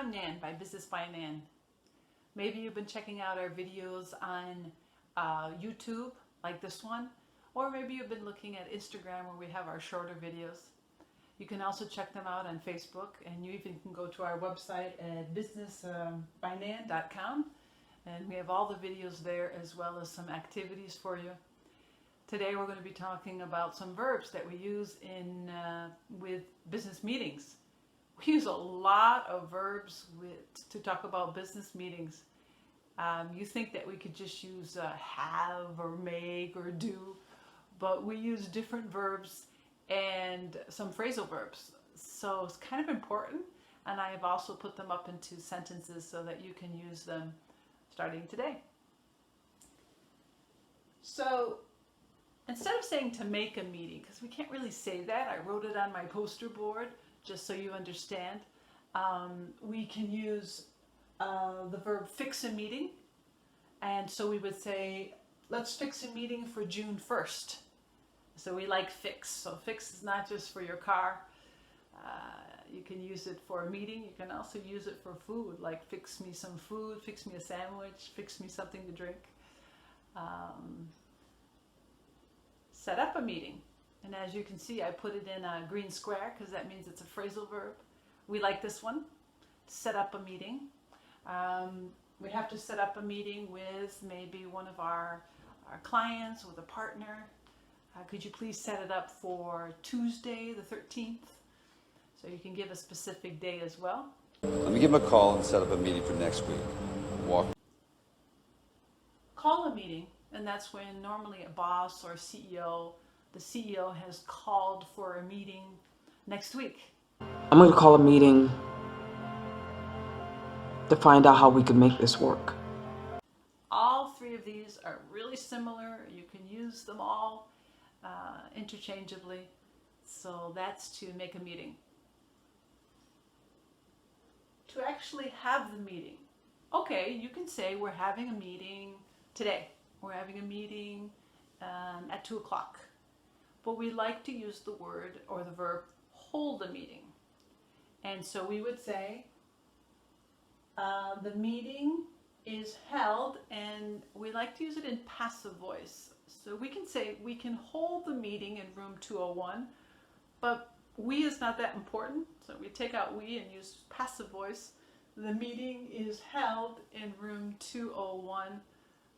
I'm Nan by Business by Nan. Maybe you've been checking out our videos on YouTube, like this one, or maybe you've been looking at Instagram where we have our shorter videos. You can also check them out on Facebook, and you even can go to our website at businessbynan.com, and we have all the videos there as well as some activities for you. Today we're going to be talking about some verbs that we use with business meetings. We use a lot of verbs to talk about business meetings. You think that we could just use have or make or do, but we use different verbs and some phrasal verbs. So it's kind of important, and I have also put them up into sentences so that you can use them starting today. So instead of saying to make a meeting, because we can't really say that, I wrote it on my poster board just so you understand. We can use the verb fix a meeting, and so we would say, let's fix a meeting for June 1st. So we like fix. So fix is not just for your car. You can use it for a meeting. You can also use it for food, like fix me some food, fix me a sandwich, fix me something to drink. Set up a meeting. And as you can see, I put it in a green square because that means it's a phrasal verb. We like this one, set up a meeting. We have to set up a meeting with maybe one of our clients, with a partner. Could you please set it up for Tuesday the 13th? So you can give a specific day as well. Let me give him a call and set up a meeting for next week. Call a meeting, and that's when normally a boss or CEO, the CEO has called for a meeting next week. I'm going to call a meeting to find out how we can make this work. All three of these are really similar. You can use them all interchangeably. So that's to make a meeting. To actually have the meeting. Okay, you can say we're having a meeting today. We're having a meeting at 2 o'clock. But we like to use the word or the verb hold a meeting. And so we would say the meeting is held, and we like to use it in passive voice. So we can say we can hold the meeting in room 201, but we is not that important. So we take out we and use passive voice. The meeting is held in room 201.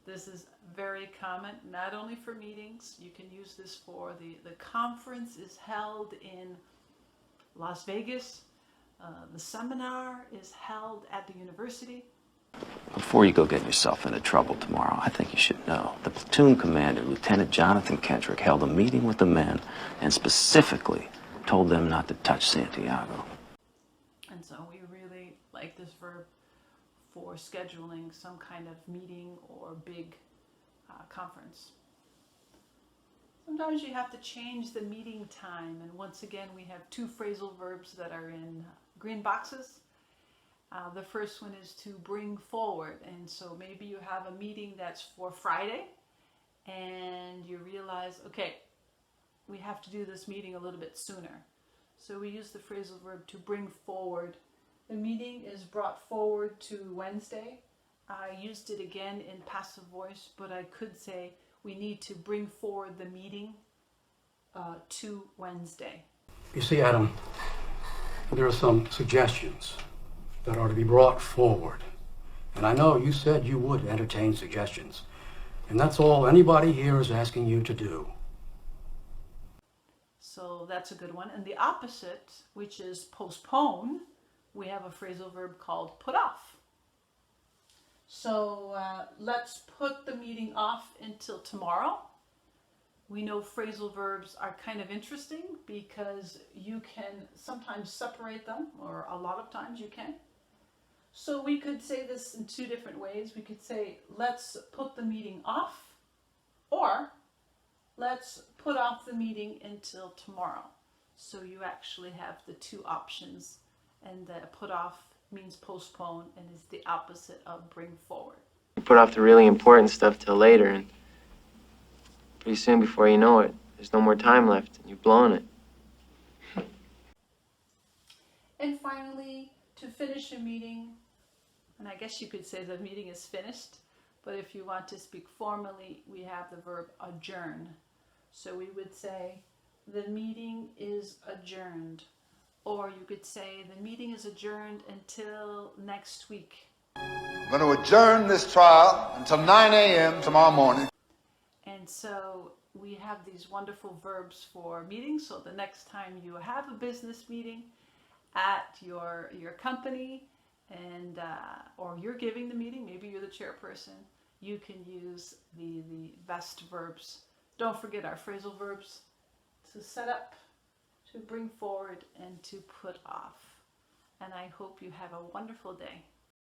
This is very common, not only for meetings. You can use this for the conference is held in Las Vegas. The seminar is held at the university. Before you go getting yourself into trouble tomorrow, I think you should know. The platoon commander, Lieutenant Jonathan Kendrick, held a meeting with the men and specifically told them not to touch Santiago. And so we really like this verb for scheduling some kind of meeting or big conference. Sometimes you have to change the meeting time, and once again we have two phrasal verbs that are in green boxes. The first one is to bring forward, and so maybe you have a meeting that's for Friday and you realize, okay, we have to do this meeting a little bit sooner. So we use the phrasal verb to bring forward. The meeting is brought forward to Wednesday. I used it again in passive voice, but I could say we need to bring forward the meeting to Wednesday. You see, Adam, there are some suggestions that are to be brought forward. And I know you said you would entertain suggestions. And that's all anybody here is asking you to do. So that's a good one. And the opposite, which is postpone, we have a phrasal verb called put off. So let's put the meeting off until tomorrow. We know phrasal verbs are kind of interesting because you can sometimes separate them, or a lot of times you can. So we could say this in two different ways. We could say, let's put the meeting off, or let's put off the meeting until tomorrow. So you actually have the two options, and the put off means postpone and is the opposite of bring forward. You put off the really important stuff till later, and pretty soon before you know it, there's no more time left and you've blown it. And finally, To finish a meeting, and I guess you could say the meeting is finished, but if you want to speak formally, we have the verb adjourn. So we would say, the meeting is adjourned. Or you could say, the meeting is adjourned until next week. I'm going to adjourn this trial until 9 a.m. tomorrow morning. And so we have these wonderful verbs for meetings. So the next time you have a business meeting at your company, and or you're giving the meeting, maybe you're the chairperson, you can use the best verbs. Don't forget our phrasal verbs: to set up, to bring forward, and to put off. And I hope you have a wonderful day.